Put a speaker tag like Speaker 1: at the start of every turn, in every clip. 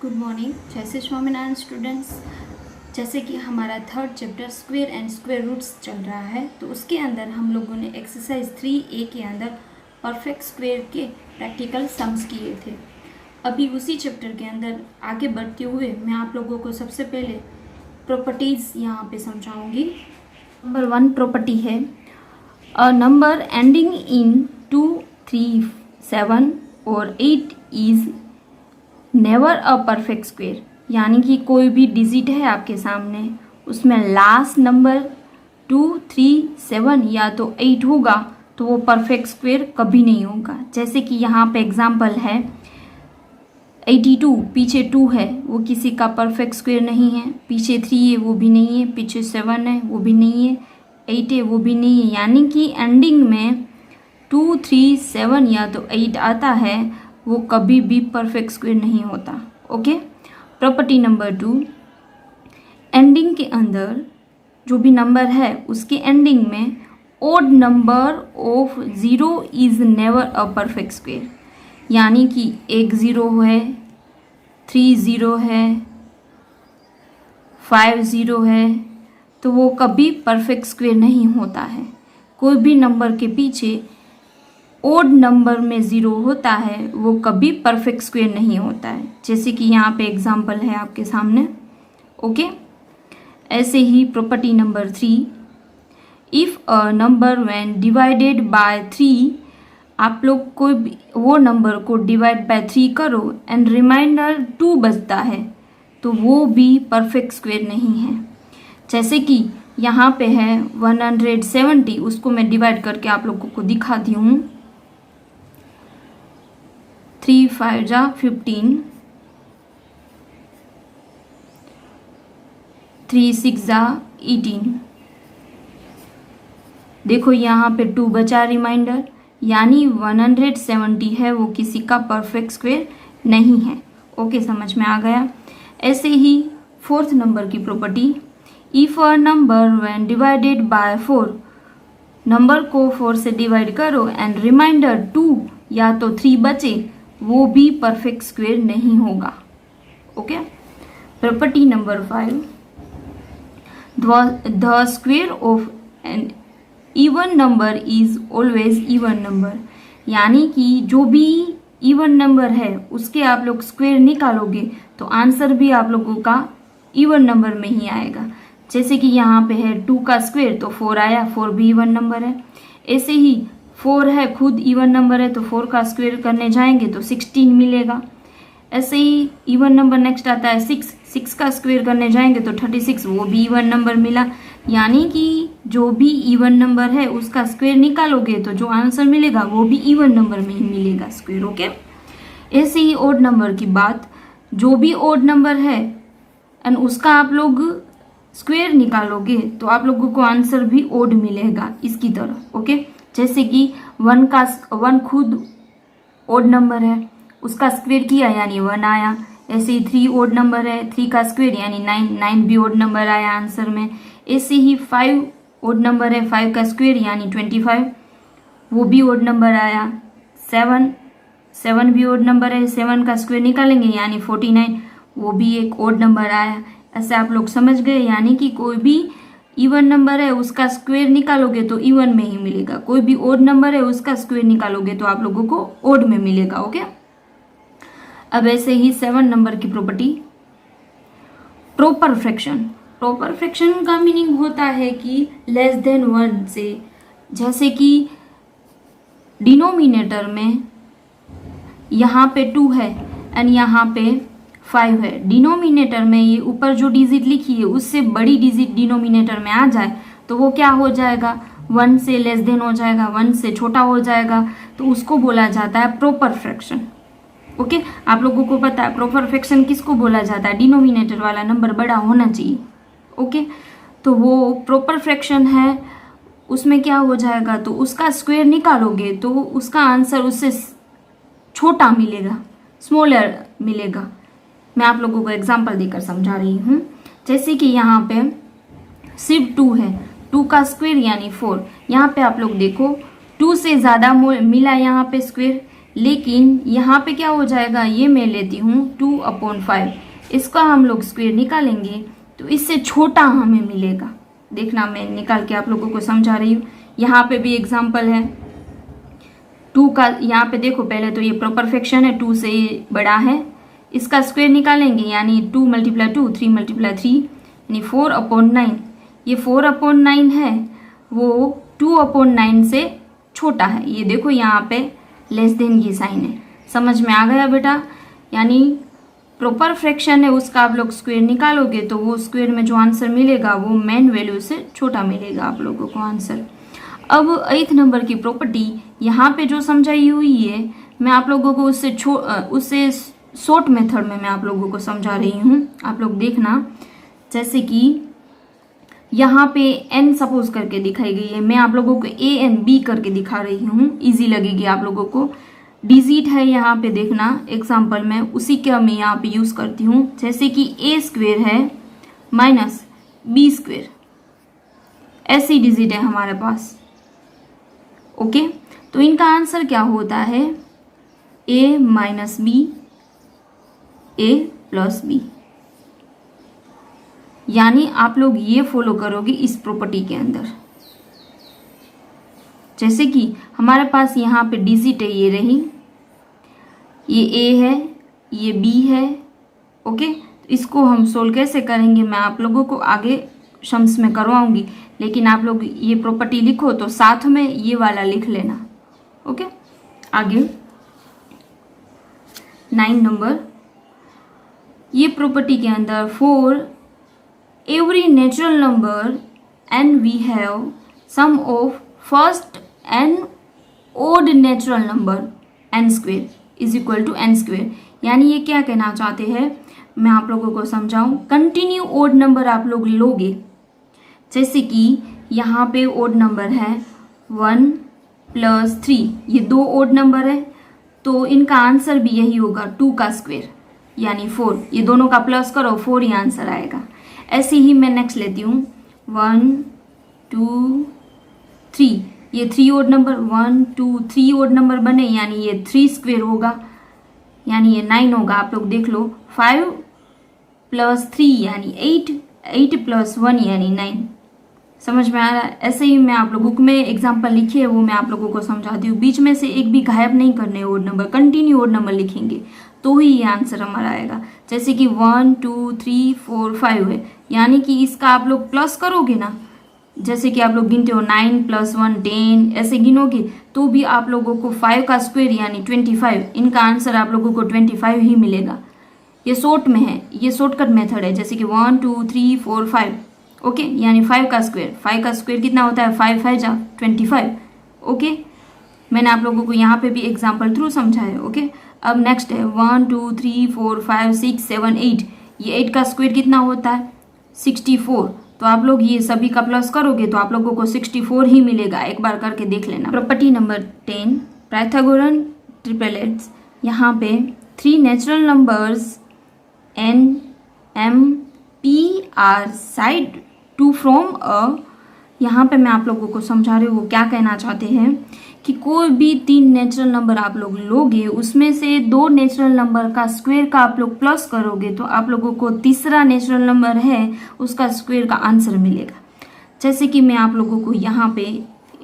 Speaker 1: Good morning. जय Shri Swaminarayan students. जैसे कि हमारा third chapter square and square roots चल रहा है, तो उसके अंदर हम लोगों ने एक्सरसाइज 3A के अंदर परफेक्ट स्क्वायर के प्रैक्टिकल सम्स किए थे। अभी उसी चैप्टर के अंदर आगे बढ़ते हुए मैं आप लोगों को सबसे पहले प्रॉपर्टीज़ यहाँ पे समझाऊंगी। नंबर 1 प्रॉपर्टी है, अ नंबर एंडिंग इन 2, 3, 7 और 8 is never a perfect square. यानी कि कोई भी डिजिट है आपके सामने, उसमें लास्ट नंबर 2, 3, 7 या तो 8 होगा तो वो परफेक्ट स्क्वायर कभी नहीं होगा। जैसे कि यहाँ पे एग्जांपल है 82, पीछे 2 है वो किसी का परफेक्ट स्क्वायर नहीं है, पीछे 3 है वो भी नहीं है, पीछे 7 है वो भी नहीं है, 8 है वो भी नहीं है। यानी कि एंडिंग में 2, 3, 7 या तो 8 आता है, वो कभी भी परफेक्ट स्क्वायर नहीं होता। ओके। प्रॉपर्टी नंबर 2, एंडिंग के अंदर जो भी नंबर है उसके एंडिंग में odd number of 0 is never a perfect square. यानी कि 1 0 है, 3 0 है, 5 0 है, तो वो कभी परफेक्ट स्क्वायर नहीं होता है। कोई भी नंबर के पीछे ओड नंबर में 0 होता है वो कभी परफेक्ट स्क्वायर नहीं होता है। जैसे कि यहाँ पे एग्जांपल है आपके सामने। ओके। ऐसे ही property number 3, if a number when divided by 3, आप लोग कोई भी वो नंबर को डिवाइड बाय 3 करो एंड रिमाइंडर 2 बचता है तो वो भी परफेक्ट स्क्वायर नहीं है। जैसे कि यहाँ पे है 170, उसको मैं डिवाइड करके आप लोगों को दिखाती हूँ। 3 5 जा 15, 3 6 जा 18। देखो यहाँ पे 2 बचा रिमाइंडर, यानी 170 है वो किसी का परफेक्ट स्क्वायर नहीं है। ओके, समझ में आ गया। ऐसे ही 4th नंबर की property, if a number when divided bye 4, number को 4 से डिवाइड करो एंड रिमाइंडर 2 या तो 3 बचे, वो भी परफेक्ट स्क्वायर नहीं होगा। Okay. Property number 5, the square of an even number is always even number. यानी कि जो भी इवन नंबर है उसके आप लोग स्क्वायर निकालोगे तो आंसर भी आप लोगों का इवन नंबर में ही आएगा। जैसे कि यहाँ पे है 2 का स्क्वायर तो 4 आया, 4 भी इवन नंबर है। ऐसे ही 4 है खुद इवन नंबर है तो 4 का स्क्वायर करने जाएंगे तो 16 मिलेगा। ऐसे ही इवन नंबर नेक्स्ट आता है 6 का स्क्वायर करने जाएंगे तो 36, वो भी इवन नंबर मिला। यानी कि जो भी इवन नंबर है उसका स्क्वायर निकालोगे तो जो आंसर मिलेगा वो भी इवन नंबर में ही मिलेगा स्क्वायर। ओके। ऐसे ही ओड नंबर की बात, जो भी ओड नंबर है एंड उसका आप लोग स्क्वायर निकालोगे तो आप लोगों को आंसर भी ओड मिलेगा इसकी तरह। ओके। जैसे कि 1 खुद ओड नंबर है, उसका स्क्वायर किया यानी 1 आया। ऐसे ही 3 ओड नंबर है, 3 का स्क्वायर यानी 9 भी ओड नंबर आया आंसर में। ऐसे ही 5 ओड नंबर है, 5 का स्क्वायर यानी 25, वो भी ओड नंबर आया। 7 भी ओड नंबर है, 7 का स्क्वायर निकालेंगे यानी 49, वो भी एक ओड नंबर आया। ऐसे आप लोग समझ गए। यानी कि कोई भी इवन नंबर है उसका स्क्वायर निकालोगे तो इवन में ही मिलेगा, कोई भी ओड नंबर है उसका स्क्वायर निकालोगे तो आप लोगों को ओड में मिलेगा। ओके। अब ऐसे ही 7 नंबर की property, proper fraction. Proper fraction का मीनिंग होता है कि लेस देन 1 से। जैसे कि डिनोमिनेटर में यहाँ पे 2 है एंड यहाँ पे 5 है। डिनोमिनेटर में ये ऊपर जो डिजिट लिखी है उससे बड़ी डिजिट डिनोमिनेटर में आ जाए तो वो क्या हो जाएगा, 1 से लेस देन हो जाएगा, 1 से छोटा हो जाएगा, तो उसको बोला जाता है प्रॉपर फ्रैक्शन। ओके। आप लोगों को पता है प्रॉपर फ्रैक्शन किसको बोला जाता है, डिनोमिनेटर वाला नंबर बड़ा होना चाहिए। ओके। तो वो प्रॉपर फ्रैक्शन है, उसमें क्या हो जाएगा, तो उसका स्क्वायर निकालोगे तो उसका आंसर उससे छोटा मिलेगा, स्मॉलर मिलेगा। मैं आप लोगों को एग्जांपल देकर समझा रही हूँ। जैसे कि यहाँ पे सिर्फ 2 है, 2 का स्क्वायर यानी 4। यहाँ पे आप लोग देखो 2 से ज़्यादा मिला यहाँ पे स्क्वायर, लेकिन यहाँ पे क्या हो जाएगा, ये मैं लेती हूँ 2/5, इसका हम लोग स्क्वायर निकालेंगे तो इससे छोटा हमें मिलेगा। देखना मैं निकाल के आप लोगों को समझा रही हूँ। यहाँ पे भी एग्जाम्पल है 2 का, यहाँ पे देखो पहले तो ये प्रॉपर फ्रैक्शन है, 2 से ये बड़ा है, इसका स्क्वायर निकालेंगे यानी 2 × 2 3 × 3 यानी 4/9। ये 4/9 है, वो 2/9 से छोटा है। ये देखो यहाँ पे लेस देन की साइन है। समझ में आ गया बेटा? यानी प्रॉपर फ्रैक्शन है, उसका आप लोग स्क्वायर निकालोगे तो वो स्क्वायर में जो आंसर मिलेगा वो मेन वैल्यू से छोटा मिलेगा आप लोगों को आंसर। अब 8th नंबर की प्रॉपर्टी यहाँ पे जो समझाई हुई है, मैं आप लोगों को उससे शॉर्ट मेथड में मैं आप लोगों को समझा रही हूँ। आप लोग देखना, जैसे कि यहाँ पे n सपोज करके दिखाई गई है, मैं आप लोगों को a n b करके दिखा रही हूँ, इजी लगेगी आप लोगों को। डिजिट है यहाँ पे देखना, एग्जाम्पल में उसी का मैं यहाँ पे यूज करती हूँ। जैसे कि a² है -b², ऐसी डिजिट है हमारे पास। ओके, तो इनका आंसर क्या होता है, a - b a + b। यानी आप लोग ये फॉलो करोगे इस प्रॉपर्टी के अंदर। जैसे कि हमारे पास यहाँ पे डिजिट है, ये रही, ये a है, ये b है। ओके, तो इसको हम सोल्व कैसे करेंगे मैं आप लोगों को आगे शम्स में करवाऊंगी, लेकिन आप लोग ये प्रॉपर्टी लिखो तो साथ में ये वाला लिख लेना। ओके, आगे 9 नंबर, ये प्रॉपर्टी के अंदर for every natural number and we have sum of first and odd natural number n² = n²। यानी ये क्या कहना चाहते हैं, मैं आप लोगों को समझाऊं। कंटिन्यू ओड नंबर आप लोग लोगे, जैसे कि यहाँ पे ओड नंबर है 1 + 3, ये 2 ओड नंबर है, तो इनका आंसर भी यही होगा 2 का स्क्वायर यानी 4। ये दोनों का प्लस करो, 4 ही आंसर आएगा। ऐसे ही मैं नेक्स्ट लेती हूँ 1 2 3, ये 3 ओड नंबर, 1 2 3 ओड नंबर बने यानी ये 3² होगा, यानी ये 9 होगा। आप लोग देख लो, 5 + 3 यानी 8, 8 + 1 यानी 9। समझ में आ रहा है? ऐसे ही मैं आप लोग बुक में एग्जाम्पल लिखी है वो मैं आप लोगों को समझाती हूँ। बीच में से एक भी गायब नहीं करने odd number, continue odd number लिखेंगे तो ही ये आंसर हमारा आएगा। जैसे कि 1 2 3 4 5 है, यानी कि इसका आप लोग प्लस करोगे ना, जैसे कि आप लोग गिनते हो 9 + 1 10, ऐसे गिनोगे तो भी आप लोगों को 5 का स्क्वायर यानी 25, इनका आंसर आप लोगों को 25 ही मिलेगा। ये शॉर्ट में है, ये शॉर्टकट मेथड है। जैसे कि 1 2 3 4 5, ओके, यानी 5 का स्क्वायर, 5 का स्क्वायर कितना होता है, 5 5 जा 25। ओके, मैंने आप लोगों को यहाँ पे भी एग्जाम्पल थ्रू समझा है। ओके, अब नेक्स्ट है 1 2 3 4 5 6 7 8, ये 8 का स्क्वायर कितना होता है 64। तो आप लोग ये सभी का प्लस करोगे तो आप लोगों को 64 ही मिलेगा। एक बार करके देख लेना। Property number 10, Pythagorean triplets. यहाँ पे 3 natural numbers n m p are said to from a, यहाँ पे मैं आप लोगों को समझा रही हूँ वो क्या कहना चाहते हैं कि कोई भी 3 नेचुरल नंबर आप लोग लोगे, उसमें से 2 नेचुरल नंबर का स्क्वायर का आप लोग प्लस करोगे तो आप लोगों को तीसरा नेचुरल नंबर है उसका स्क्वायर का आंसर मिलेगा। जैसे कि मैं आप लोगों को यहाँ पे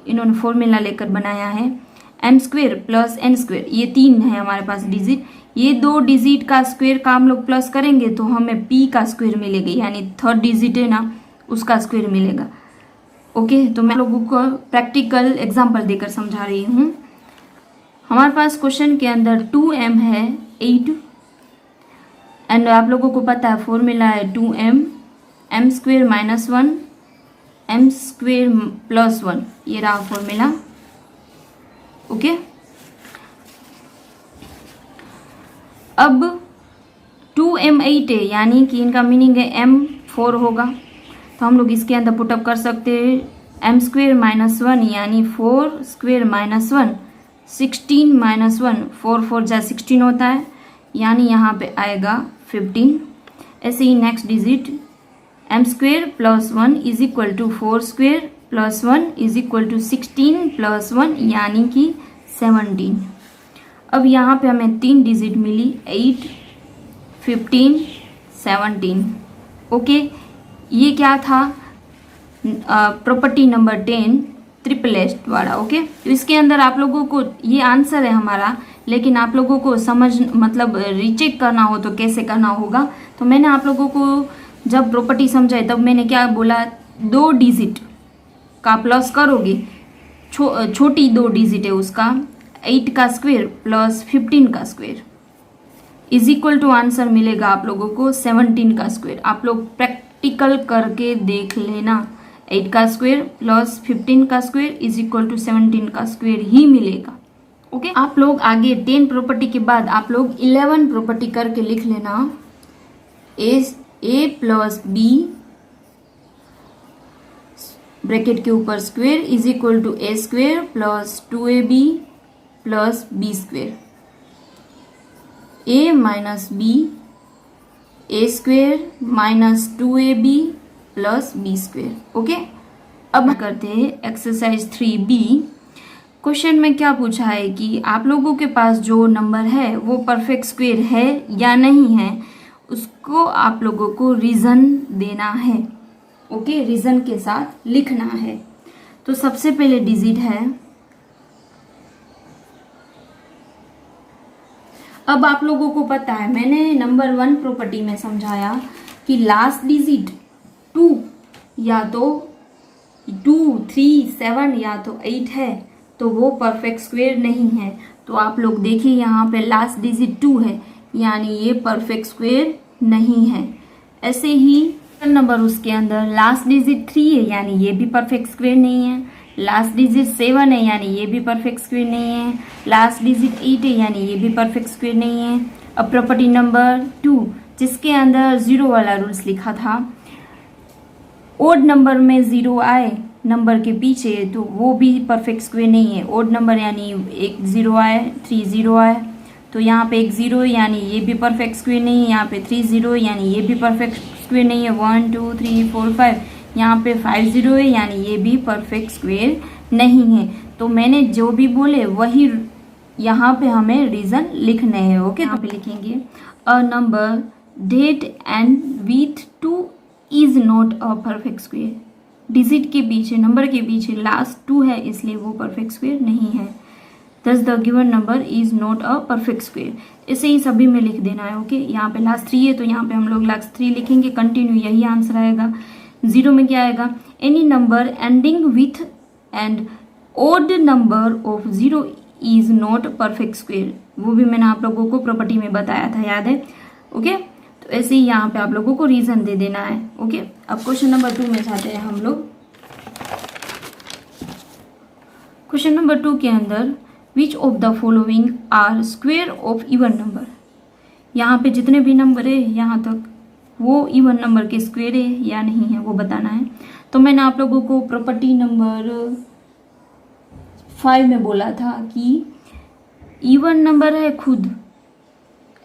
Speaker 1: इन्होंने फॉर्मूला लेकर बनाया है m² + n², ये 3 है हमारे पास डिजिट, ये 2 डिजिट का स्क्वायर का हम लोग प्लस करेंगे तो हमें p का स्क्वायर मिलेगा, यानी 3rd डिजिट है ना उसका स्क्वायर मिलेगा। ओके, तो मैं लोगों को प्रैक्टिकल एग्जांपल देकर समझा रही हूँ। हमारे पास क्वेश्चन के अंदर 2m है 8 एंड आप लोगों को पता है फॉर्मूला है 2m m² - 1 m² + 1, ये रहा फॉर्मूला। ओके, अब 2m 8 है यानी कि इनका मीनिंग है m 4 होगा, तो हम लोग इसके अंदर पुटअप कर सकते हैं m² - 1 यानी 4² - 1 16 - 1, 4 4 जा 16 होता है, यानी यहाँ पे आएगा 15। ऐसे ही नेक्स्ट डिजिट m² + 1 = 4² + 1 = 16 + 1 यानी कि 17। अब यहाँ पे हमें 3 डिजिट मिली 8, 15, 17। ओके, ये क्या था? प्रॉपर्टी नंबर 10 ट्रिपल एस्ट वाला। ओके, तो इसके अंदर आप लोगों को ये आंसर है हमारा, लेकिन आप लोगों को समझ मतलब रीचेक करना हो तो कैसे करना होगा। तो मैंने आप लोगों को जब प्रॉपर्टी समझाई तब मैंने क्या बोला, 2 डिजिट का प्लस करोगे, छोटी 2 डिजिट है उसका, 8 का स्क्वायर प्लस 15 का square is equal to answer मिलेगा आप लोगों को 17 का स्क्वायर। आप लोग प्रैक्टिकल करके देख लेना, 8 का स्क्वायर प्लस 15 का स्क्वायर इज इक्वल टू 17 का स्क्वायर ही मिलेगा। ओके, आप लोग आगे 10 प्रॉपर्टी के बाद आप लोग 11 प्रॉपर्टी करके लिख लेना, ए प्लस बी ब्रैकेट के ऊपर square is equal to A square plus 2ab plus B square, A minus B, A square minus 2ab plus B square. Okay, अब करते हैं एक्सरसाइज 3b। क्वेश्चन में क्या पूछा है कि आप लोगों के पास जो नंबर है वो परफेक्ट स्क्वायर है या नहीं है, उसको आप लोगों को रीजन देना है। ओके, रीजन के साथ लिखना है। तो सबसे पहले डिजिट है, अब आप लोगों को पता है मैंने नंबर 1 प्रॉपर्टी में समझाया कि लास्ट डिजिट 2 या तो 2, 3, 7 या तो 8 है तो वो परफेक्ट स्क्वायर नहीं है। तो आप लोग देखिए यहाँ पे लास्ट डिजिट 2 है, यानी ये परफेक्ट स्क्वायर नहीं है। ऐसे ही नंबर उसके अंदर लास्ट डिजिट 3 है, यानी ये भी परफेक्ट स्क्वायर नहीं है। लास्ट डिजिट 7 है, यानी ये भी परफेक्ट स्क्वायर नहीं है। लास्ट डिजिट 8 है, यानी ये भी परफेक्ट स्क्वायर नहीं है। अब प्रॉपर्टी नंबर 2 जिसके अंदर 0 वाला रूल्स लिखा था, ओड नंबर में 0 आए नंबर के पीछे तो वो भी परफेक्ट स्क्वायर नहीं है। ओड नंबर यानी एक 0 आए, 3 0 आए तो यहाँ पे एक 0 यानी ये भी परफेक्ट स्क्वायर नहीं है। यहाँ पे 3 0 यानी ये भी परफेक्ट स्क्वायर नहीं है। 1 2 3 4 5 यहाँ पे 5 0 है, यानी ये भी परफेक्ट स्क्वायर नहीं है। तो मैंने जो भी बोले वही यहाँ पे हमें रीजन लिखने हैं। ओके, यहाँ पे लिखेंगे a number that end with 2 is not a perfect square. Digit के पीछे, नंबर के पीछे लास्ट 2 है, इसलिए वो परफेक्ट स्क्वायर नहीं है। दस the given number is not a perfect square. ऐसे ही सभी में लिख देना है। ओके, यहाँ पे लास्ट 3 है तो यहाँ पे हम लोग लास्ट 3 लिखेंगे, कंटिन्यू, यही आंसर आएगा। 0 में क्या आएगा, any number ending with and odd number of 0 is not perfect square. वो भी मैंने आप लोगों को प्रॉपर्टी में बताया था, याद है। ओके, तो ऐसे ही यहाँ पे आप लोगों को रीजन दे देना है। ओके, अब क्वेश्चन नंबर 2 में जाते हैं हम लोग। क्वेश्चन नंबर 2 के अंदर which of the following are square of even number. यहाँ पे जितने भी नंबर है यहाँ तक वो इवन नंबर के स्क्वायर है या नहीं है वो बताना है। तो मैंने आप लोगों को प्रॉपर्टी नंबर 5 में बोला था कि इवन नंबर है खुद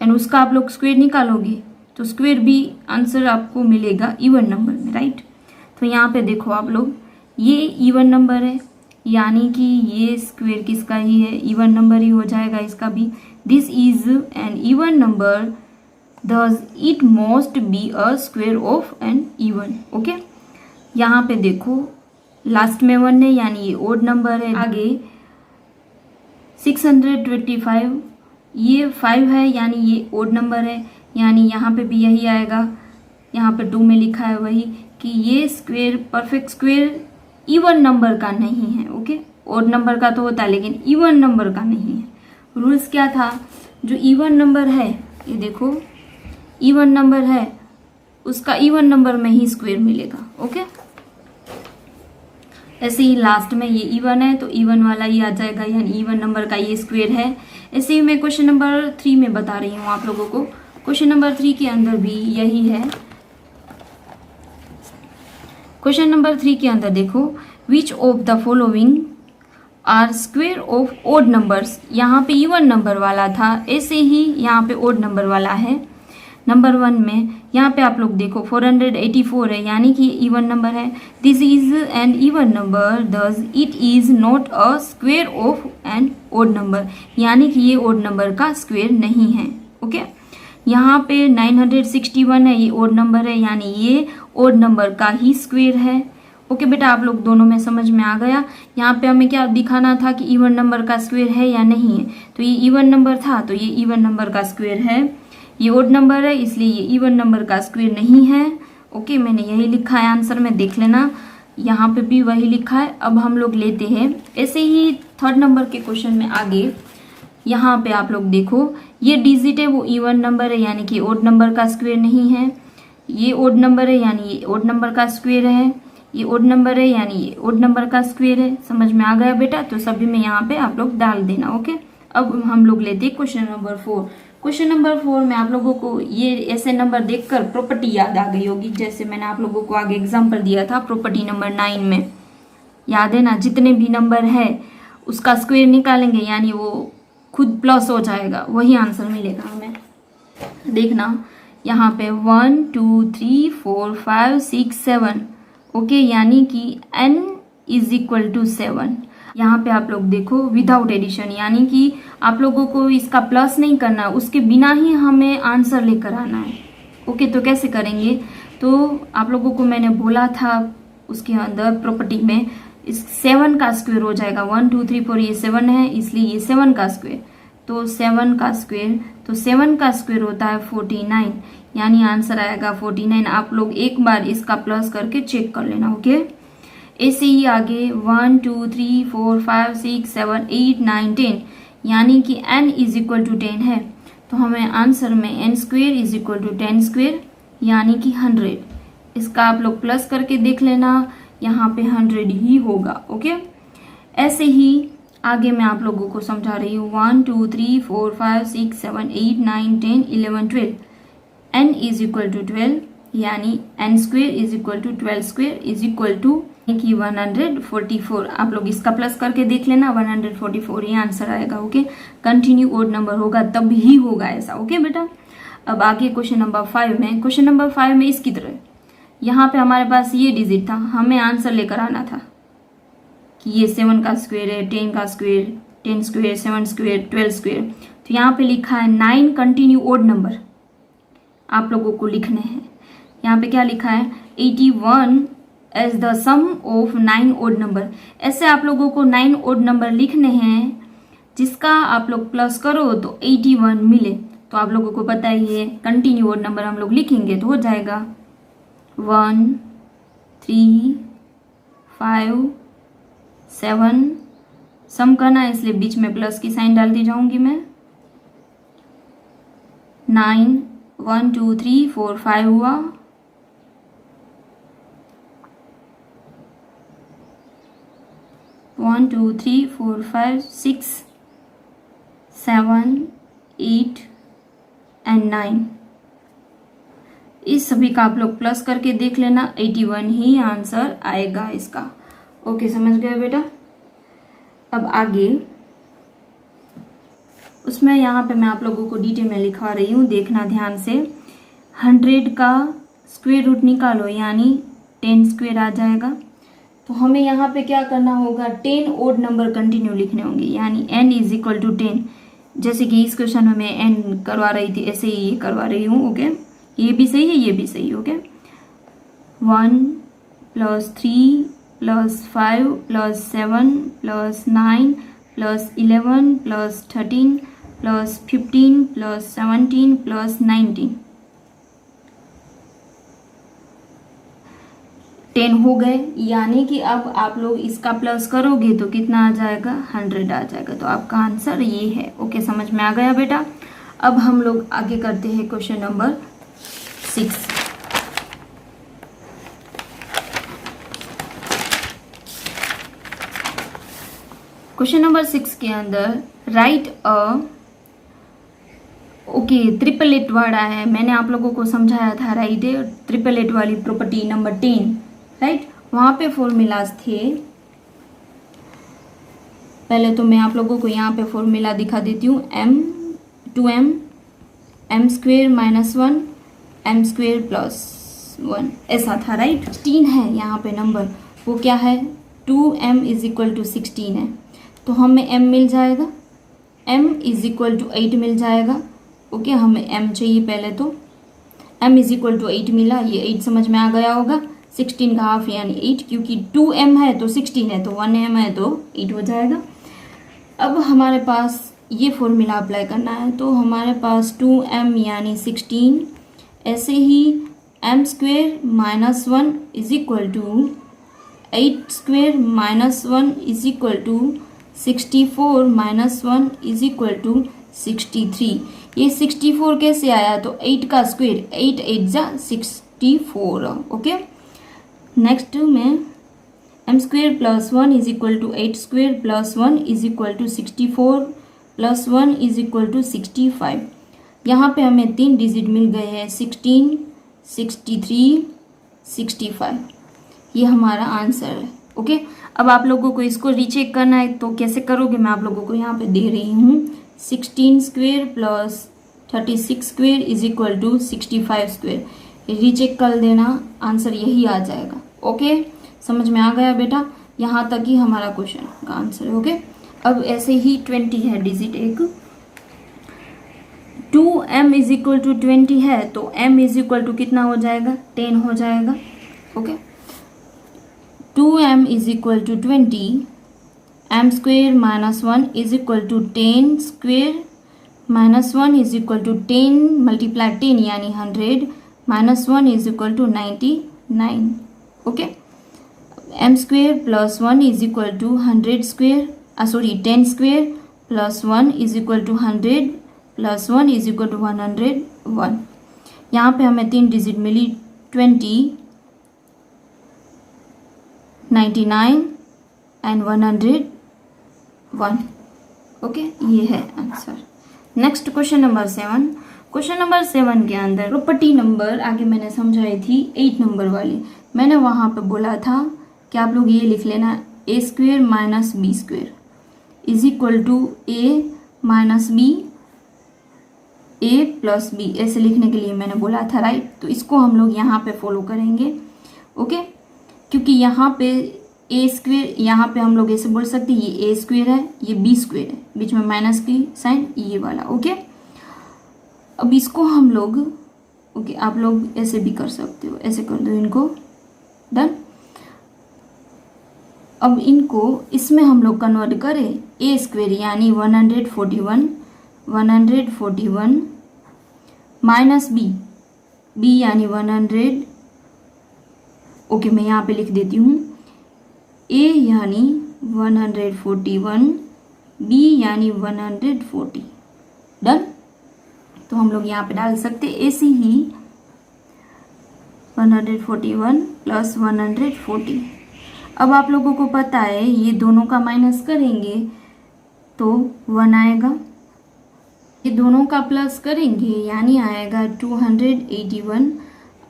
Speaker 1: एंड उसका आप लोग स्क्वायर निकालोगे तो स्क्वायर भी आंसर आपको मिलेगा इवन नंबर में, राइट। तो यहाँ पे देखो आप लोग, ये इवन नंबर है यानी कि ये स्क्वायर किसका ही है, इवन नंबर ही हो जाएगा इसका भी। This is an even number thus it must be a square of an even। Okay, यहाँ पे देखो लास्ट में 1 है यानी ये ओड नंबर है। आगे 625 ये 5 है यानी ये ओड नंबर है, यानी यहाँ पे भी यही आएगा। यहाँ पे 2 में लिखा है वही कि ये square perfect square even number का नहीं है। ओके, ओड नंबर का तो होता है लेकिन इवन नंबर का नहीं है। रूल्स क्या था, जो इवन नंबर है ये देखो इवन नंबर है उसका इवन नंबर में ही स्क्वायर मिलेगा। ओके, ऐसे ही लास्ट में ये इवन है तो इवन वाला ही आ जाएगा, यानी इवन नंबर का ये स्क्वायर है। ऐसे ही मैं क्वेश्चन नंबर 3 में बता रही हूँ आप लोगों को। क्वेश्चन नंबर 3 के अंदर भी यही है। क्वेश्चन नंबर 3 के अंदर देखो, which of the following are square of odd numbers. यहाँ पे इवन नंबर वाला था, ऐसे ही यहाँ पे ओड नंबर वाला है। नंबर 1 में यहाँ पे आप लोग देखो 484 है, यानी कि इवन नंबर है। This is an even number thus it is not a square of an odd number, यानी कि ये ओड नंबर का स्क्वेयर नहीं है। ओके, यहाँ पे 961 है, ये ओड नंबर है, यानी ये ओड नंबर का ही स्क्वेयर है। ओके बेटा, आप लोग दोनों में समझ में आ गया। यहाँ पे हमें क्या दिखाना था कि इवन नंबर का स्क्वेयर है या नहीं है, तो ये इवन नंबर था तो ये इवन नंबर का स्क्वेयर है, ये ओड नंबर है इसलिए ये इवन नंबर का स्क्वेयर नहीं है। ओके, मैंने यही लिखा है आंसर में, देख लेना, यहाँ पे भी वही लिखा है। अब हम लोग लेते हैं ऐसे ही 3rd नंबर के क्वेश्चन में आगे। यहाँ पे आप लोग देखो, ये डिजिट है वो इवन नंबर है, यानी कि ओड नंबर का स्क्वेयर नहीं है। ये ओड नंबर है यानी ये ओड नंबर का स्क्वेयर है। ये ओड नंबर है यानी ये ओड नंबर का स्क्वेयर है। समझ में आ गया बेटा? तो सभी में यहाँ पे आप लोग डाल देना। ओके, अब हम लोग लेते हैं क्वेश्चन नंबर 4। क्वेश्चन नंबर 4 में आप लोगों को ये ऐसे नंबर देखकर प्रॉपर्टी याद आ गई होगी, जैसे मैंने आप लोगों को आगे एग्जाम्पल दिया था प्रॉपर्टी नंबर 9 में। याद है ना, जितने भी नंबर है उसका स्क्वेयर निकालेंगे यानी वो खुद प्लस हो जाएगा, वही आंसर मिलेगा हमें। देखना यहाँ पे 1 2 3 4 5 6 7। ओके, यानी कि n इज इक्वल टू 7। यहाँ पे आप लोग देखो विदाउट एडिशन, यानी कि आप लोगों को इसका प्लस नहीं करना, उसके बिना ही हमें आंसर लेकर आना है। ओके, तो कैसे करेंगे? तो आप लोगों को मैंने बोला था उसके अंदर प्रॉपर्टी में इस 7 का स्क्वायर हो जाएगा। 1 2 3 4 ये 7 है, इसलिए ये 7 का स्क्वायर, तो 7 का स्क्वायर, तो 7 का स्क्वायर होता है 49, यानी आंसर आएगा 49। आप लोग एक बार इसका प्लस करके चेक कर लेना। ओके, ऐसे ही आगे 1 2 3 4 5 6 7 8 9 10, यानी कि n इज इक्वल टू 10 है, तो हमें आंसर में n square is equal to 10 square यानी कि 100। इसका आप लोग प्लस करके देख लेना, यहाँ पे 100 ही होगा। ओके, ऐसे ही आगे मैं आप लोगों को समझा रही हूँ। 1 2 3 4 5 6 7 8 9 10 11 12, n इज इक्वल टू 12, यानी n square is equal to 12 square is equal to 144। आप लोग इसका प्लस करके देख लेना, 144 ये आंसर आएगा। ओके, कंटिन्यू ओड नंबर होगा तब ही होगा ऐसा। ओके बेटा, अब आगे क्वेश्चन नंबर 5 में। क्वेश्चन नंबर 5 में इसकी तरह यहाँ पे हमारे पास ये डिजिट था, हमें आंसर लेकर आना था कि ये 7 का स्क्वेयर है, 10 का स्क्वेयर, 10 स्क्वेयर, 7 स्क्वेयर, 12 स्क्वेयर। तो यहाँ पे लिखा है 9 कंटिन्यू ओड नंबर आप लोगों को लिखने हैं। यहाँ पे क्या लिखा है? 81 as the sum of 9 odd number. ऐसे आप लोगों को 9 ओड नंबर लिखने हैं जिसका आप लोग प्लस करो तो 81 मिले। तो आप लोगों को पता ही है कंटिन्यू ओड नंबर हम लोग लिखेंगे तो हो जाएगा 1 3 5 7। सम करना है इसलिए बीच में प्लस की साइन डालती जाऊंगी मैं। 9 1 2 3 4 5 हुआ, 1 2 3 4 5 6 7 8 एंड 9। इस सभी का आप लोग प्लस करके देख लेना, 81 ही आंसर आएगा इसका। ओके, समझ गए बेटा? अब आगे उसमें यहाँ पे मैं आप लोगों को डिटेल में लिखवा रही हूँ, देखना ध्यान से। 100 का स्क्वायर रूट निकालो यानी 10 स्क्वायर आ जाएगा। तो हमें यहाँ पे क्या करना होगा? 10 ओड नंबर कंटिन्यू लिखने होंगे, यानी n इज इक्वल टू 10। जैसे कि इस क्वेश्चन में मैं n करवा रही थी ऐसे ही ये करवा रही हूँ। ओके, ये भी सही है, ये भी सही है। ओके, 1 + 3 + 5 + 7 + 9 + 11 + 13 + 15 + 17 + 19, 10 हो गए। यानी कि अब आप लोग इसका प्लस करोगे तो कितना आ जाएगा? 100 आ जाएगा। तो आपका आंसर ये है। ओके, समझ में आ गया बेटा? अब हम लोग आगे करते हैं क्वेश्चन नंबर 6। क्वेश्चन नंबर 6 के अंदर राइट ओके ट्रिपलेट वाला है। मैंने आप लोगों को समझाया था राइट है ट्रिपलेट वाली प्रॉपर्टी नंबर 10, राइट? वहां पे फॉर्मूलाज थे। पहले तो मैं आप लोगों को यहाँ पे फॉर्मूला दिखा देती हूँ। m 2m m² - 1 m square plus 1 ऐसा था, राइट। 16 है यहाँ पे नंबर, वो क्या है 2m इज इक्वल टू 16 है, तो हमें m मिल जाएगा, m इज इक्वल टू 8 मिल जाएगा। ओके, हमें m चाहिए पहले, तो m इज इक्वल टू 8 मिला, ये 8 समझ में आ गया होगा। 16 का हाफ यानी 8, क्योंकि 2m है तो 16 है, तो 1m है तो 8 हो जाएगा। अब हमारे पास ये फॉर्मूला अप्लाई करना है, तो हमारे पास 2m यानी 16, ऐसे ही m square minus 1 is equal to 8 square minus 1 is equal to 64 minus 1 is equal to 63। ये 64 कैसे आया, तो 8 का स्क्वेयर, 8 8 जा 64। ओके, नेक्स्ट में m square plus 1 is equal to 8 square plus 1 is equal to 64 plus 1 is equal to 65। यहाँ पे हमें 3 डिजिट मिल गए हैं, 16, 63, 65। ये हमारा आंसर है। ओके, अब आप लोगों को इसको रीचेक करना है, तो कैसे करोगे, मैं आप लोगों को यहाँ पे दे रही हूँ। 16 square plus 36 square is equal to 65 square, recheck कर देना, आंसर यही आ जाएगा। ओके, समझ में आ गया बेटा, यहाँ तक ही हमारा क्वेश्चन का आंसर है। ओके, अब ऐसे ही 20 है डिजिट एक, 2m इज इक्वल टू 20 है, तो m इज इक्वल टू कितना हो जाएगा, 10 हो जाएगा। Okay, 2m is equal to 20, m square minus 1 is equal to 10 square minus 1 is equal to 10 multiply 10 यानी 100 minus 1 is equal to 99। Okay, m square plus 1 is equal to 100 square, 10 square plus 1 is equal to 100 plus 1 is equal to 101। यहाँ पे हमें 3 digit milli, 20, 99 and 101। Okay, ये है answer. Next question number 7। Question number 7 के अंदर property number आगे मैंने समझाई थी 8 नंबर वाली। मैंने वहाँ पे बोला था कि आप लोग ये लिख लेना, a square minus B square is equal to a minus B, a plus B, ऐसे लिखने के लिए मैंने बोला था, राइट। तो इसको हम लोग यहाँ पे फॉलो करेंगे। ओके, क्योंकि यहाँ पे a स्क्वेयर, यहाँ पे हम लोग ऐसे बोल सकते हैं, ये a स्क्वेयर है, ये b स्क्वेयर है, बीच में माइनस की साइन ये वाला। ओके, अब इसको हम लोग, ओके, आप लोग ऐसे भी कर सकते हो, ऐसे कर दो इनको, डन। अब इनको इसमें हम लोग कन्वर्ट करें, a स्क्वेयर यानी 141 माइनस b, b यानी 100। ओके, मैं यहाँ पे लिख देती हूँ, a यानी 141, b यानी 140, डन। तो हम लोग यहाँ पे डाल सकते ऐसे ही 141 प्लस 140। अब आप लोगों को पता है ये दोनों का माइनस करेंगे तो 1 आएगा, ये दोनों का प्लस करेंगे यानी आएगा 281।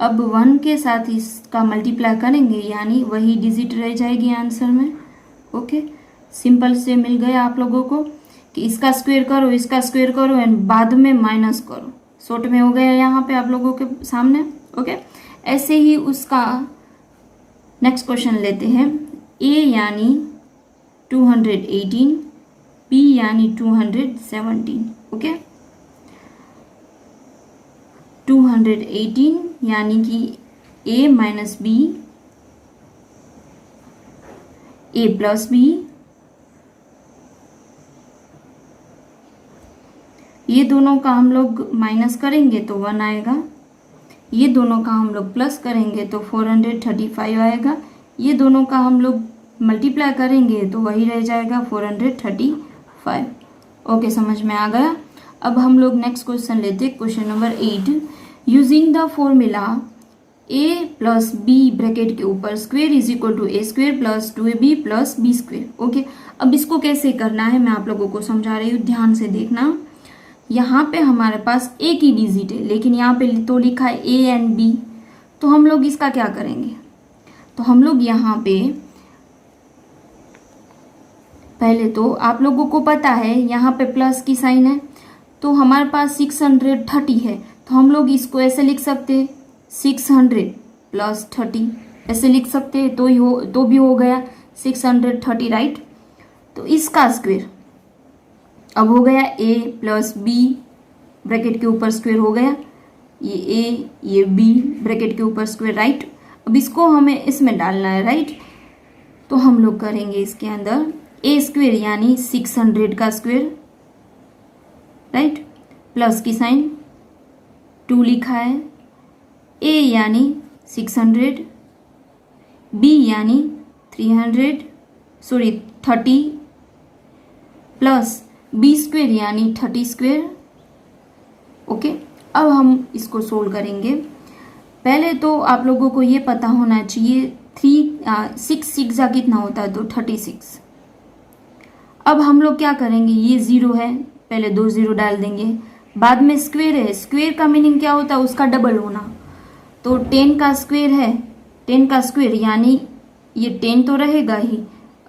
Speaker 1: अब 1 के साथ इसका मल्टीप्लाई करेंगे यानी वही डिजिट रह जाएगी आंसर में। ओके, सिंपल से मिल गया आप लोगों को कि इसका स्क्वायर करो, इसका स्क्वायर करो एंड बाद में माइनस करो, शॉर्ट में हो गया यहाँ पे आप लोगों के सामने। ओके, ऐसे ही उसका नेक्स्ट क्वेश्चन लेते हैं। a यानी 218, b यानी 217। ओके, 218 यानी कि a minus B, a plus B, ये दोनों का हम लोग माइनस करेंगे तो 1 आएगा, ये दोनों का हम लोग प्लस करेंगे तो 435 आएगा, ये दोनों का हम लोग मल्टीप्लाई करेंगे तो वही रह जाएगा 435। ओके, समझ में आ गया। अब हम लोग नेक्स्ट क्वेश्चन लेते हैं, question number 8। Using the formula a plus B bracket के ऊपर square is equal to a square plus 2ab plus B square. Okay, अब इसको कैसे करना है मैं आप लोगों को समझा रही हूँ, ध्यान से देखना। यहाँ पे हमारे पास a की डिजिट है, लेकिन यहाँ पे तो लिखा है a एंड b, तो हम लोग इसका क्या करेंगे, तो हम लोग यहाँ पे पहले तो आप लोगों को पता है यहाँ पे प्लस की साइन है, तो हमारे पास 630 है, तो हम लोग इसको ऐसे लिख सकते हैं 600 प्लस 30, ऐसे लिख सकते हैं तो भी हो गया 630, राइट। तो इसका स्क्वायर अब हो गया a प्लस बी ब्रैकेट के ऊपर स्क्वायर हो गया, ये a ये b ब्रैकेट के ऊपर स्क्वायर, राइट। अब इसको हमें इसमें डालना है, राइट। तो हम लोग करेंगे इसके अंदर a स्क्वायर यानी 600 का स्क्वायर, राइट, प्लस की साइन 2 लिखा है, a यानी 600, b यानी 30 प्लस b स्क्वायर यानी 30 स्क्वायर। ओके, अब हम इसको सोल्व करेंगे। पहले तो आप लोगों को ये पता होना चाहिए 6 जा कितना होता है, तो 36। अब हम लोग क्या करेंगे, ये 0 है, पहले 2 0 डाल देंगे, बाद में स्क्वायर है, स्क्वायर का मीनिंग क्या होता है, उसका डबल होना। तो 10 का स्क्वायर है, 10 का स्क्वायर यानी ये 10 तो रहेगा ही,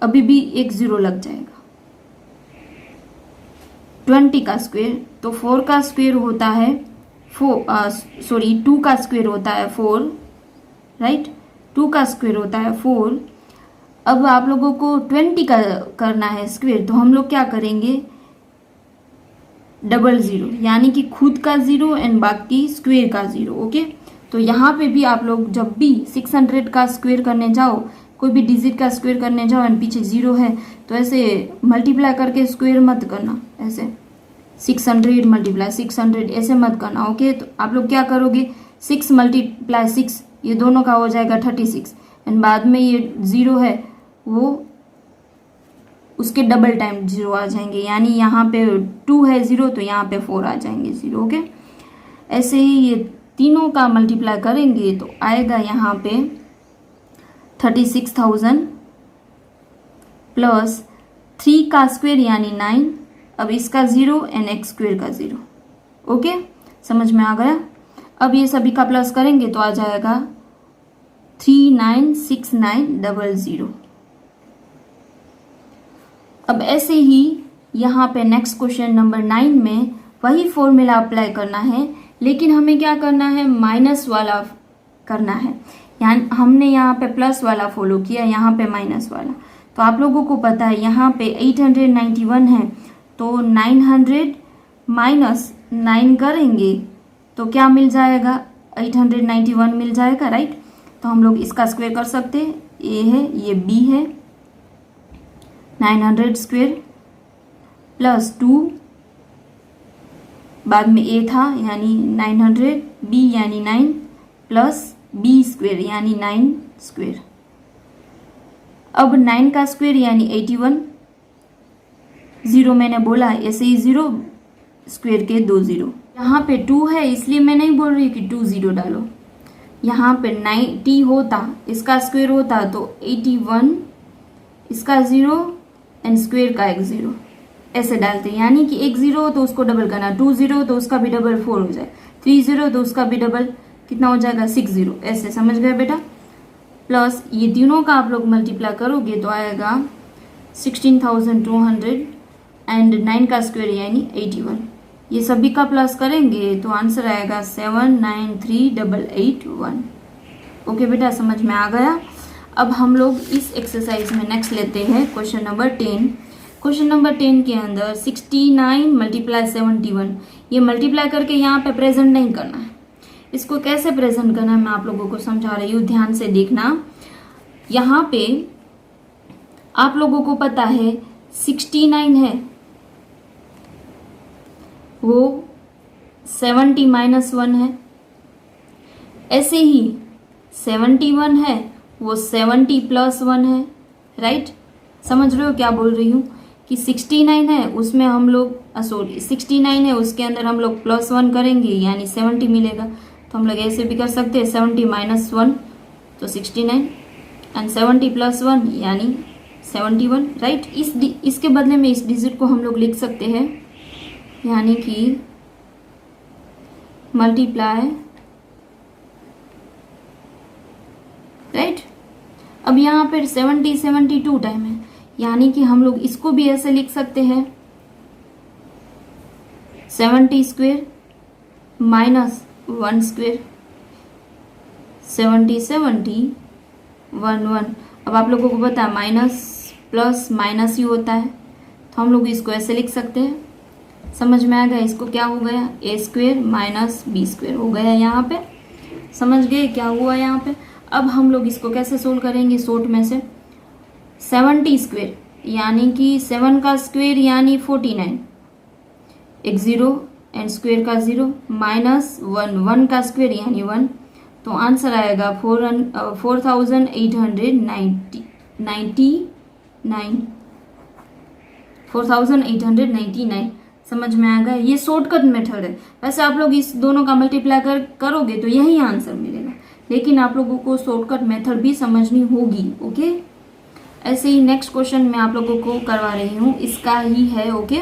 Speaker 1: अभी भी एक 0 लग जाएगा। 20 का स्क्वायर, तो 4 का स्क्वायर होता है 2 का स्क्वायर होता है 4, राइट, 2 का स्क्वायर होता है 4। अब आप लोगों को 20 का करना है स्क्वायर, तो हम लोग क्या करेंगे 00, यानी कि खुद का 0 एंड बाकी स्क्वायर का 0। ओके, तो यहाँ पे भी आप लोग जब भी 600 का स्क्वायर करने जाओ, कोई भी डिजिट का स्क्वायर करने जाओ एंड पीछे 0 है, तो ऐसे मल्टीप्लाई करके स्क्वायर मत करना, ऐसे 600 मल्टीप्लाई 600 ऐसे मत करना। ओके, तो आप लोग क्या करोगे 6 × 6 ये दोनों का हो जाएगा 36 एंड बाद में ये 0 है वो उसके डबल टाइम 0 आ जाएंगे, यानी यहाँ पे 2 है 0 तो यहाँ पे 4 आ जाएंगे 0। ओके, ऐसे ही ये तीनों का मल्टीप्लाई करेंगे तो आएगा यहाँ पे 36,000 प्लस 3 का स्क्वायर यानी 9, अब इसका 0 एंड x स्क्वायर का 0। ओके, समझ में आ गया। अब ये सभी का प्लस करेंगे तो आ जाएगा 396900। अब ऐसे ही यहाँ पे नेक्स्ट क्वेश्चन नंबर 9 में वही फॉर्मूला अप्लाई करना है, लेकिन हमें क्या करना है माइनस वाला करना है, यानी हमने यहाँ पे प्लस वाला फॉलो किया, यहाँ पे माइनस वाला। तो आप लोगों को पता है यहाँ पे 891 है, तो 900 माइनस 9 करेंगे तो क्या मिल जाएगा 891 मिल जाएगा, राइट। तो हम लोग इसका स्क्वायर कर सकते हैं, ए है ये बी है 900 स्क्वायर प्लस 2 बाद में ए था यानी 900, बी यानी 9 प्लस बी स्क्वायर यानी 9 स्क्वायर। अब 9 का स्क्वायर यानी 81, 0 मैंने बोला ऐसे ही 0 स्क्वायर के 2 0। यहाँ पे 2 है इसलिए मैं नहीं बोल रही कि 2 0 डालो, यहाँ पे 90 होता इसका स्क्वायर होता तो 81 इसका 0 एंड स्क्वायर का एक 0 ऐसे डालते, यानी कि एक 0 हो तो उसको डबल करना, 2 0 तो उसका भी डबल 4 हो जाए, 3 0 तो उसका भी डबल कितना हो जाएगा 6 0, ऐसे समझ गए बेटा। प्लस ये तीनों का आप लोग मल्टीप्लाई करोगे तो आएगा 16,200 एंड 9 का स्क्वायर यानी 81, ये सभी का प्लस करेंगे तो आंसर आएगा 793,881। ओके बेटा, समझ में आ गया। अब हम लोग इस एक्सरसाइज में नेक्स्ट लेते हैं क्वेश्चन नंबर 10। क्वेश्चन नंबर 10 के अंदर 69 × 71, ये मल्टीप्लाई करके यहाँ पे प्रेजेंट नहीं करना है, इसको कैसे प्रेजेंट करना है मैं आप लोगों को समझा रही हूँ, ध्यान से देखना। यहाँ पे आप लोगों को पता है 69 है वो 70 - 1 है, ऐसे ही 71 है वो 70 + 1 है, राइट। समझ रहे हो क्या बोल रही हूँ कि 69 है उसमें हम लोग 69 है उसके अंदर हम लोग +1 करेंगे यानी 70 मिलेगा, तो हम लोग ऐसे भी कर सकते हैं 70 - 1 तो 69 एंड 70 + 1 यानी 71, राइट। इसके बदले में इस डिजिट को हम लोग लिख सकते हैं यानी कि मल्टीप्लाई, राइट। अब यहाँ पर 70 72 टाइम है, यानी कि हम लोग इसको भी ऐसे लिख सकते हैं 70 स्क्वायर - 1 स्क्वेयर, 70 70 1 1। अब आप लोगों को पता है माइनस प्लस माइनस ही होता है, तो हम लोग इसको ऐसे लिख सकते हैं। समझ में आ गया? इसको क्या हो गया, ए स्क्वेयर माइनस बी स्क्वेयर हो गया यहाँ पे। समझ गए क्या हुआ यहाँ पे? अब हम लोग इसको कैसे सोल्व करेंगे शॉर्ट में से। 70 स्क्वेयर यानी कि 7 का स्क्वेयर यानी 49, एक 0 एंड स्क्वेयर का 0, माइनस 1 1 का स्क्वेयर यानी 1, तो आंसर आएगा 4899। समझ में आ गया? ये शॉर्टकट मेथड है। वैसे आप लोग इस दोनों का मल्टीप्लाई करोगे तो यही आंसर मिलेगा, लेकिन आप लोगों को शॉर्टकट मेथड भी समझनी होगी। ओके, ऐसे ही नेक्स्ट क्वेश्चन मैं आप लोगों को करवा रही हूँ, इसका ही है। ओके,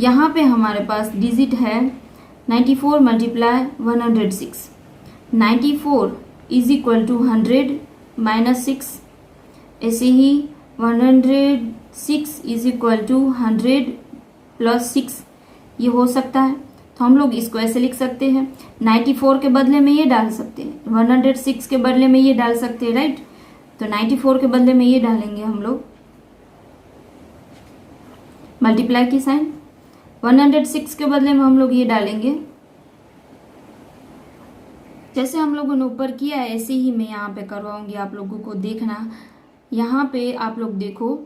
Speaker 1: यहाँ पे हमारे पास डिजिट है 94 multiply 106। 94 is equal to 100 minus 6। ऐसे ही 106 इज इक्वल टू 100 प्लस 6, ये हो सकता है। तो हम लोग इसको ऐसे लिख सकते हैं, 94 के बदले में ये डाल सकते हैं, 106 के बदले में ये डाल सकते हैं, राइट। तो 94 के बदले में ये डालेंगे हम लोग मल्टीप्लाई की साइन, 106 के बदले में हम लोग ये डालेंगे। जैसे हम लोगों ने ऊपर किया है ऐसे ही मैं यहाँ पे करवाऊंगी आप लोगों को, देखना। यहाँ पे आप लोग देखो,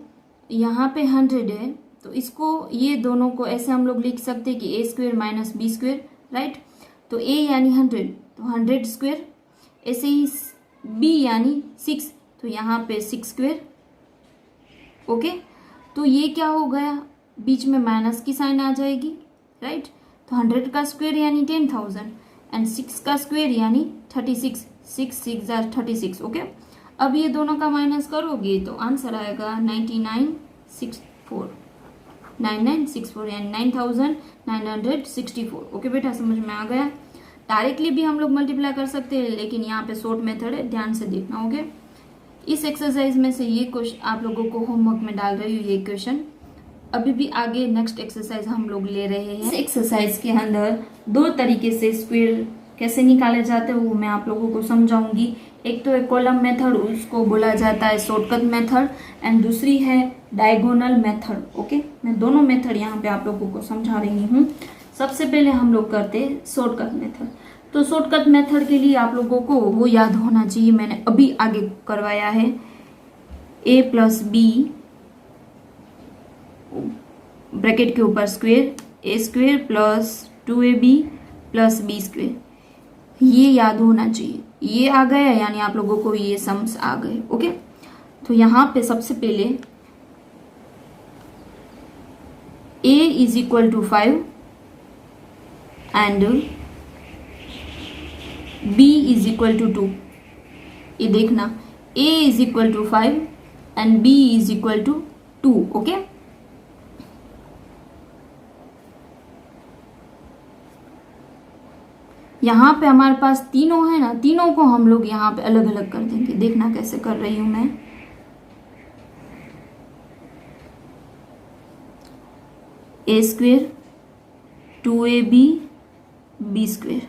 Speaker 1: यहाँ पे 100 है, तो इसको ये दोनों को ऐसे हम लोग लिख सकते हैं कि a square minus B square, right. तो ए यानी 100, तो 100 स्क्वेयर। ऐसे ही बी यानी 6, तो यहाँ पे 6 स्क्वेयर। ओके, तो ये क्या हो गया, बीच में माइनस की साइन आ जाएगी, राइट। तो 100 का स्क्वेयर यानी 10,000 एंड 6 का स्क्वेयर यानी 36, 6 6 36। ओके, अब ये दोनों का माइनस करोगे तो आंसर आएगा 9964 यानी 9964। ओके बेटा, समझ में आ गया? डायरेक्टली भी हम लोग मल्टीप्लाई कर सकते हैं, लेकिन यहाँ पे शॉर्ट मेथड है, ध्यान से देखना। ओके, इस एक्सरसाइज में से ये क्वेश्चन आप लोगों को होमवर्क में डाल रही हूँ, ये क्वेश्चन। अभी भी आगे नेक्स्ट एक्सरसाइज हम लोग ले रहे हैं। इस एक्सरसाइज के अंदर 2 तरीके से स्क्वायर कैसे निकाले जाते हैं वो मैं आप लोगों को समझाऊंगी। एक तो है कॉलम मेथड, उसको बोला जाता है शॉर्टकट मेथड, एंड दूसरी है डायगोनल मेथड। ओके, मैं दोनों मेथड यहाँ पे आप लोगों को समझा रही हूँ। सबसे पहले हम लोग करते हैं शॉर्टकट मेथड। तो शॉर्टकट मेथड के लिए आप लोगों को वो याद होना चाहिए, मैंने अभी आगे करवाया है, a प्लस बी ब्रैकेट के ऊपर square, a square plus 2ab plus B square, ये याद होना चाहिए। ये आ गया यानी आप लोगों को ये सम्स आ गए। ओके, तो यहाँ पे सबसे पहले a is equal to 5 and b is equal to 2। ये देखना, a is equal to 5 and b is equal to 2। Okay, यहाँ पे हमारे पास तीनों है ना, तीनों को हम लोग यहाँ पे अलग अलग कर देंगे। देखना कैसे कर रही हूं मैं। ए स्क्वेयर 2ab बी स्क्वेयर,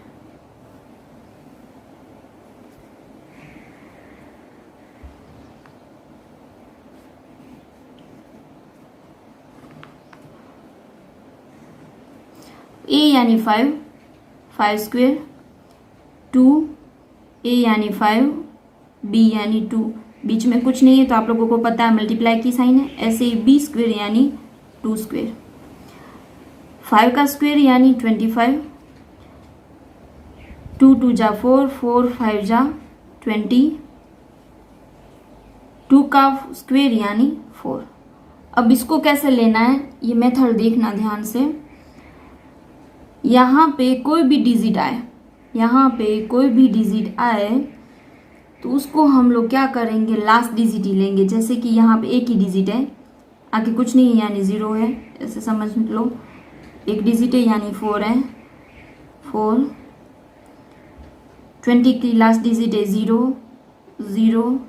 Speaker 1: ए यानी 5 स्क्वेयर, 2a यानी 5, b यानी 2, बीच में कुछ नहीं है तो आप लोगों को पता है मल्टीप्लाई की साइन है। ऐसे ही b स्क्वेयर यानी 2 स्क्वेयर, 5 का स्क्वेयर यानी 25, 2 2 जा 4, 4 5 जा 20, 2 का स्क्वेयर यानी 4। अब इसको कैसे लेना है ये मेथड देखना ध्यान से। यहाँ पे कोई भी डिजिट आए, यहाँ पे कोई भी डिजिट आए तो उसको हम लोग क्या करेंगे, लास्ट डिजिट ही लेंगे। जैसे कि यहाँ पे एक ही डिजिट है, आगे कुछ नहीं है यानी 0 है, ऐसे समझ लो। एक डिजिट है यानी 4 है, 4, 20 की लास्ट डिजिट है 0 0,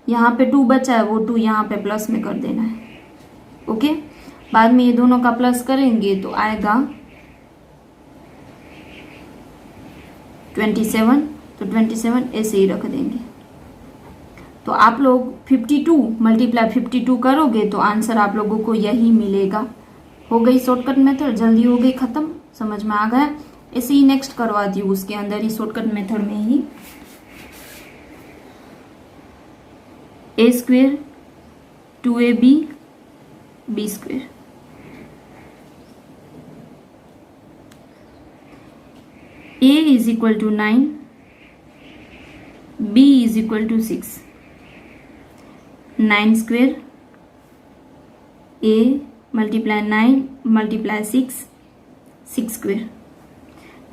Speaker 1: यहाँ पे 2 बचा है, वो 2 यहाँ पे प्लस में कर देना है। ओके, बाद में ये दोनों का प्लस करेंगे तो आएगा 27, तो 27 ऐसे ही रख देंगे। तो आप लोग 52 मल्टीप्लाई 52 करोगे तो आंसर आप लोगों को यही मिलेगा। हो गई शॉर्टकट मेथड, जल्दी हो गई खत्म, समझ में आ गया। ऐसे ही नेक्स्ट करवाती हूँ उसके अंदर ही शॉर्टकट मेथड में ही। a square 2ab b square, a is equal to 9, b is equal to 6, 9 square a multiply 9 multiply 6, 6 square,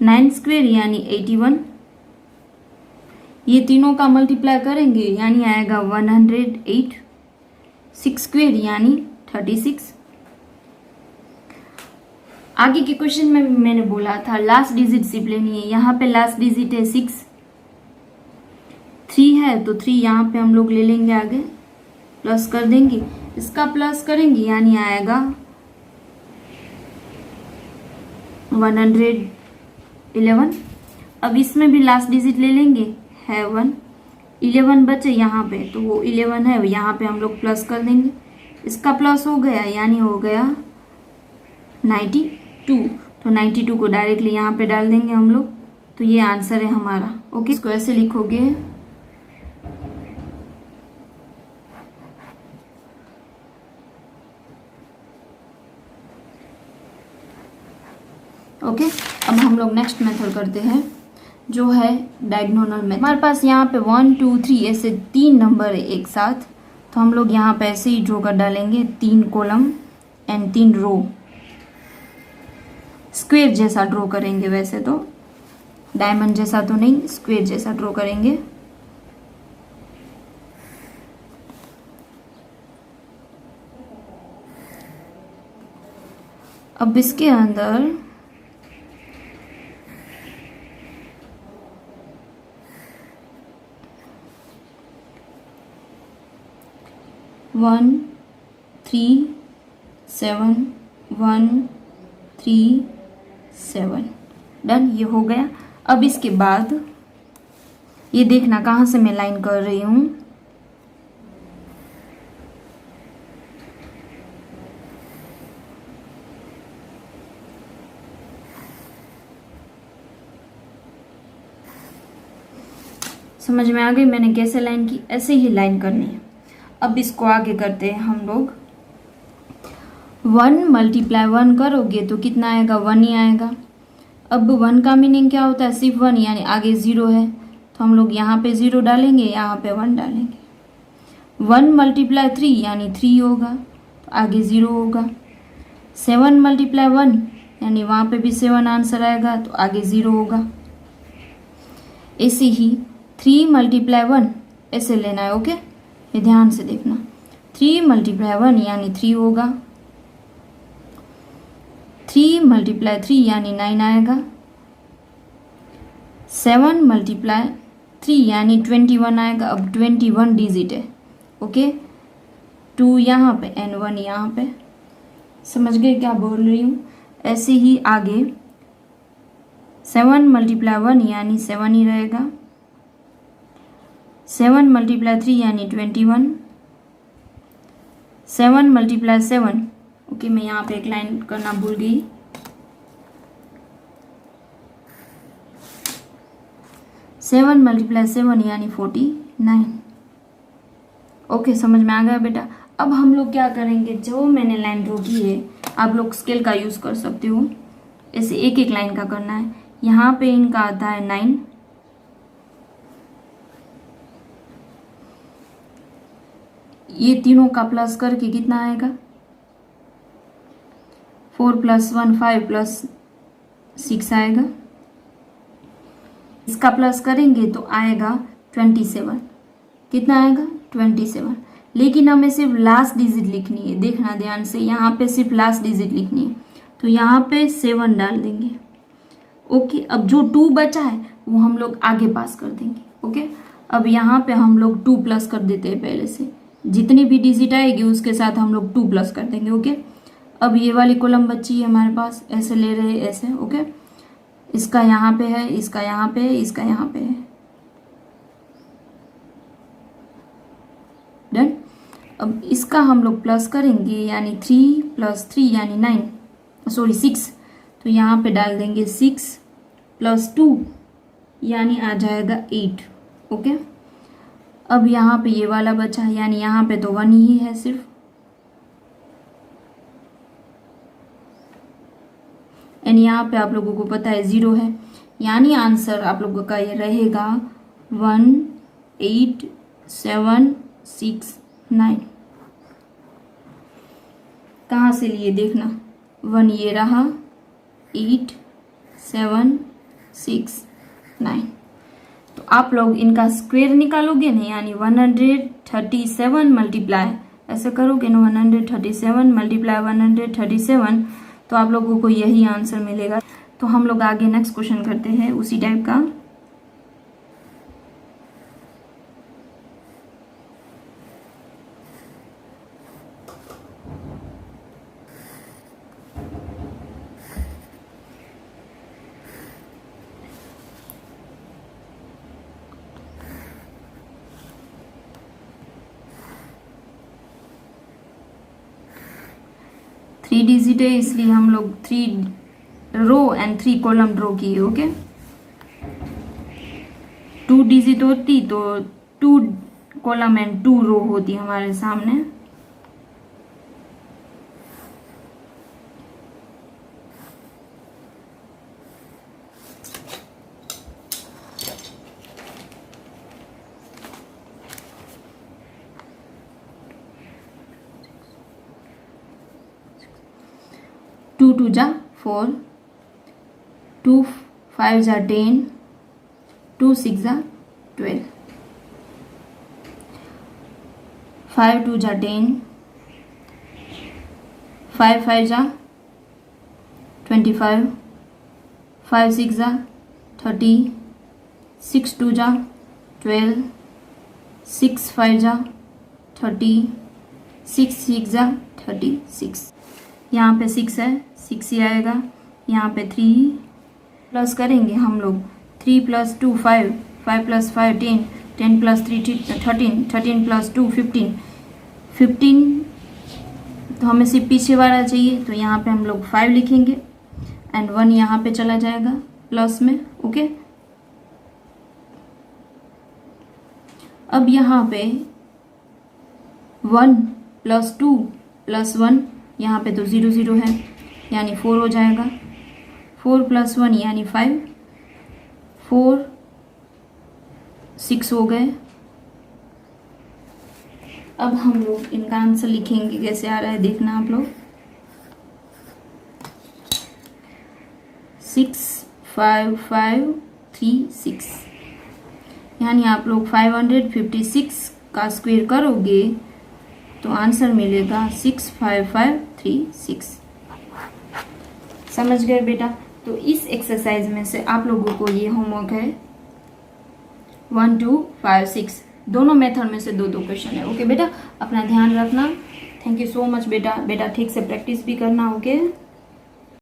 Speaker 1: 9 square यानी 81, ये तीनों का मल्टीप्लाई करेंगे यानी आएगा 108, 6 स्क्वेयर यानी 36। आगे के क्वेश्चन में भी मैंने बोला था लास्ट डिजिट सिर्फ लेनी है, यहाँ पे लास्ट डिजिट है 6, 3 है तो 3 यहाँ पे हम लोग ले लेंगे, आगे प्लस कर देंगे, इसका प्लस करेंगे यानी आएगा 111। अब इसमें भी लास्ट डिजिट ले लेंगे, है 1, 11 बचे यहाँ पे तो वो 11 है, यहाँ पे हम लोग प्लस कर देंगे, इसका प्लस हो गया यानी हो गया 92। तो 92 को डायरेक्टली यहाँ पे डाल देंगे हम लोग, तो ये आंसर है हमारा। ओके, इसको ऐसे लिखोगे, ओके। अब हम लोग नेक्स्ट मेथड करते हैं जो है डायगोनल मेथड। हमारे पास यहाँ पे 1 2 3 ऐसे 3 नंबर है एक साथ, तो हम लोग यहाँ पे ऐसे ही ड्रॉ कर डालेंगे, 3 कॉलम एंड 3 रो, स्क्वायर जैसा ड्रॉ करेंगे, वैसे तो डायमंड जैसा तो नहीं, स्क्वायर जैसा ड्रॉ करेंगे। अब इसके अंदर वन 3 7 1 3 7 डन, ये हो गया। अब इसके बाद ये देखना कहाँ से मैं लाइन कर रही हूँ, समझ में आ गई मैंने कैसे लाइन की, ऐसे ही लाइन करनी है। अब इसको आगे करते हैं हम लोग, 1 मल्टीप्लाई 1 करोगे तो कितना आएगा, 1 ही आएगा। अब 1 का मीनिंग क्या होता है, सिर्फ 1 यानी आगे 0 है, तो हम लोग यहाँ पे 0 डालेंगे, यहाँ पे 1 डालेंगे। 1 मल्टीप्लाई 3 यानी 3 होगा, तो आगे 0 होगा। 7 मल्टीप्लाई 1 यानी वहाँ पे भी 7 आंसर आएगा, तो आगे 0 होगा। ऐसे ही 3 मल्टीप्लाई 1 ऐसे लेना है, ओके, ये ध्यान से देखना। 3 मल्टीप्लाई 1 यानी 3 होगा, 3 मल्टीप्लाई 3 यानी 9 आएगा। 7 मल्टीप्लाई 3 यानी 21 आएगा। अब 21 डिजिट है, ओके, 2 यहाँ पे एंड 1 यहाँ पे, समझ गए क्या बोल रही हूँ। ऐसे ही आगे 7 मल्टीप्लाई 1 यानी 7 ही रहेगा। 7 मल्टीप्लाई 3 यानी 21, 7 मल्टीप्लाई 7, ओके, मैं यहाँ पे एक लाइन करना भूल गई। 7 मल्टीप्लाई 7 यानी 49, ओके, समझ में आ गया बेटा। अब हम लोग क्या करेंगे, जो मैंने लाइन ड्रॉ की है, आप लोग स्केल का यूज कर सकते हो, ऐसे एक एक लाइन का करना है। यहाँ पे इनका आता है 9, ये तीनों का प्लस करके कितना आएगा, 4 + 1 5 + 6 आएगा। इसका प्लस करेंगे तो आएगा 27, कितना आएगा 27। लेकिन हमें सिर्फ लास्ट डिजिट लिखनी है, देखना ध्यान से, यहाँ पे सिर्फ लास्ट डिजिट लिखनी है, तो यहाँ पे 7 डाल देंगे, ओके। अब जो 2 बचा है वो हम लोग आगे पास कर देंगे, ओके। अब यहाँ पे हम लोग 2 प्लस कर देते हैं, पहले से जितनी भी डिजिट आएगी उसके साथ हम लोग 2 प्लस कर देंगे, ओके। अब ये वाली कॉलम बची है हमारे पास, ऐसे ले रहे हैं ऐसे, ओके। इसका यहाँ पे है, इसका यहाँ पे है, इसका यहाँ पे है। डन। अब इसका हम लोग प्लस करेंगे, यानी 3 + 3 यानी 6। तो यहाँ पे डाल देंगे 6 + 2 यानी आ जाएगा 8। ओके। अब यहाँ पे ये वाला बचा, यानी यहाँ पे तो 1 ही है सिर्फ। एंड यहाँ पे आप लोगों को पता है 0 है, यानी आंसर आप लोगों का ये रहेगा 1 8 7 6 9। कहाँ से लिए देखना, 1 ये रहा, 8 7 6 9। तो आप लोग इनका स्क्वायर निकालोगे ना, यानी 137 मल्टीप्लाई ऐसे करोगे ना, 137 मल्टीप्लाई 137, तो आप लोगों को यही आंसर मिलेगा। तो हम लोग आगे नेक्स्ट क्वेश्चन करते हैं उसी टाइप का। थ्री डिजिट है, इसलिए हम लोग 3 रो एंड 3 कॉलम ड्रॉ किए। ओके। 2 डिजिट होती तो 2 कॉलम एंड 2 रो होती हमारे सामने। टू 2 जा 4, 2 5 जा 10, 2 6 जा 12, 5 2 जा 10, 5 5 जा 25, 5 6 जा 30, 6 2 जा 12, 6 5 जा 30, 6 6 जा 36। यहाँ पे 6 है, 6 ही आएगा। यहाँ पे 3 प्लस करेंगे हम लोग, 3 + 2 5, 5 + 5 10, 10 + 3 13, 13 + 2 15, 15। तो हमें सिर्फ पीछे वाला चाहिए, तो यहाँ पे हम लोग 5 लिखेंगे एंड 1 यहाँ पे चला जाएगा प्लस में। ओके। अब यहाँ पे 1 + 2 + 1, यहाँ पे तो 0 0 है, यानी 4 हो जाएगा। 4 + 1 यानी 5, 4 6 हो गए। अब हम लोग इनका आंसर लिखेंगे, कैसे आ रहा है देखना आप लोग। 6 5 5 3 6, यानी आप लोग 556 का स्क्वायर करोगे तो आंसर मिलेगा 65536। समझ गए बेटा। तो इस एक्सरसाइज में से आप लोगों को ये होमवर्क है 1 2 5 6, दोनों मेथड में से 2 क्वेश्चन है। ओके बेटा, अपना ध्यान रखना। थैंक यू सो मच बेटा। बेटा ठीक से प्रैक्टिस भी करना। ओके।